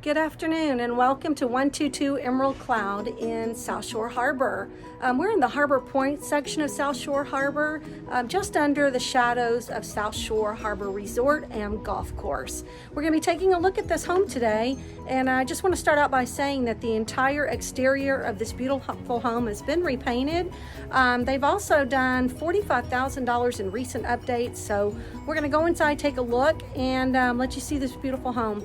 Good afternoon and welcome to 122 Emerald Cloud in South Shore Harbor. We're in the Harbor Point section of South Shore Harbor, just under the shadows of South Shore Harbor Resort and Golf Course. We're going to be taking a look at this home today, and I just want to start out by saying that the entire exterior of this beautiful home has been repainted. They've also done $45,000 in recent updates, so we're going to go inside, take a look, and let you see this beautiful home.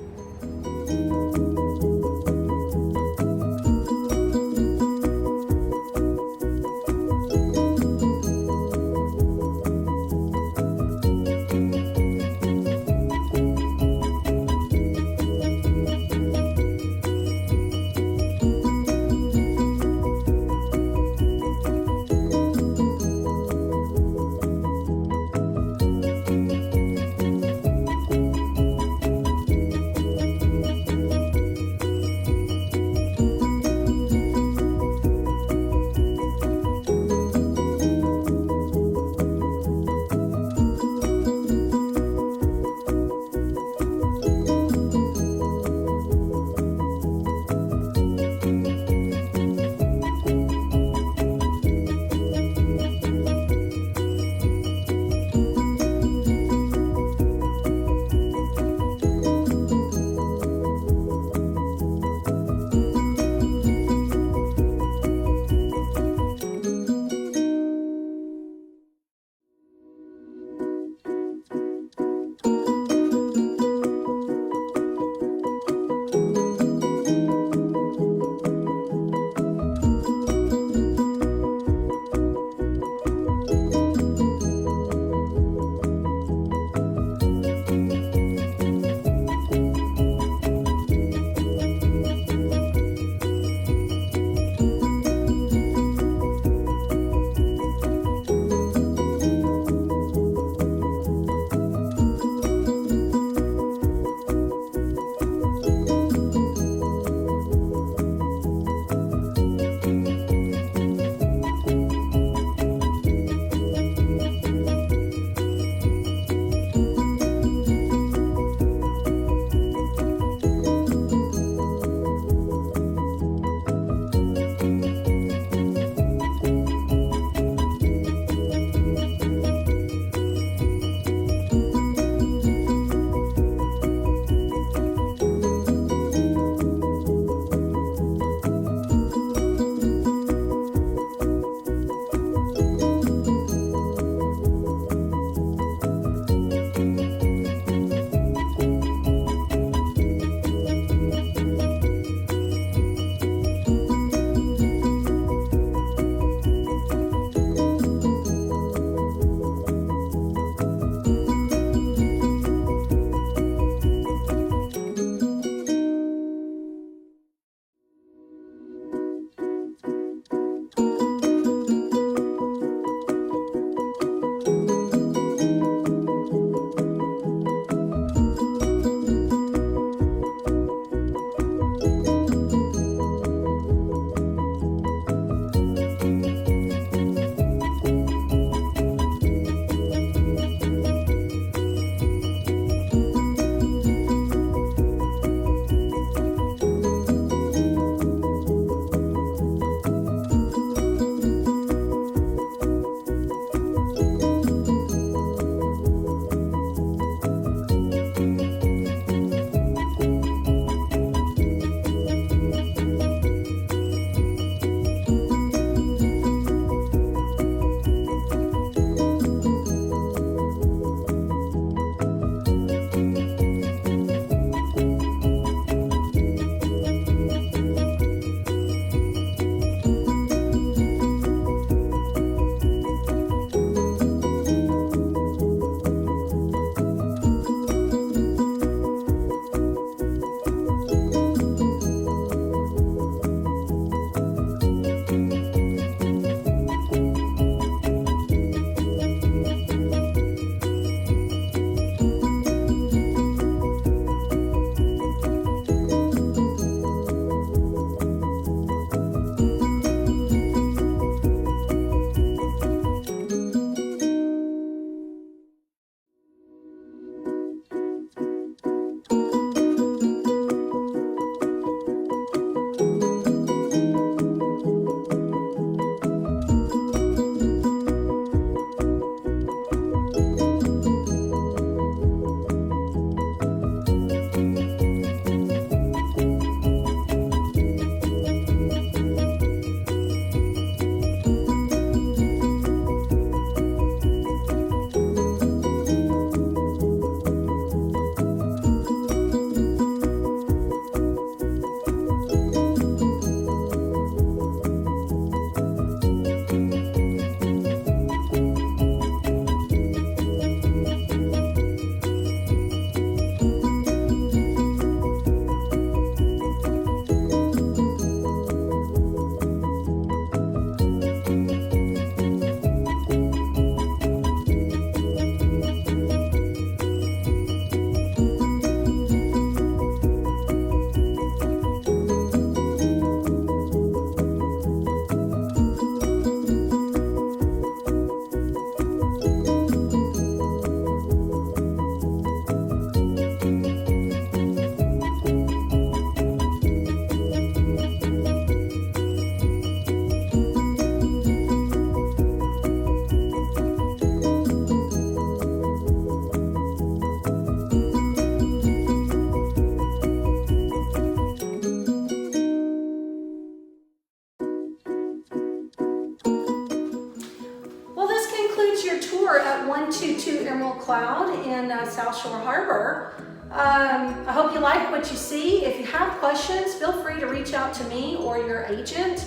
122 Emerald Cloud in South Shore Harbor. I hope you like what you see. If you have questions, feel free to reach out to me or your agent.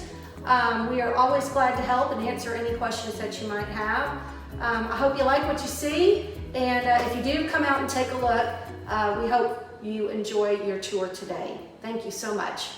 We are always glad to help and answer any questions that you might have. I hope you like what you see, and if you do, come out and take a look. We hope you enjoy your tour today. Thank you so much.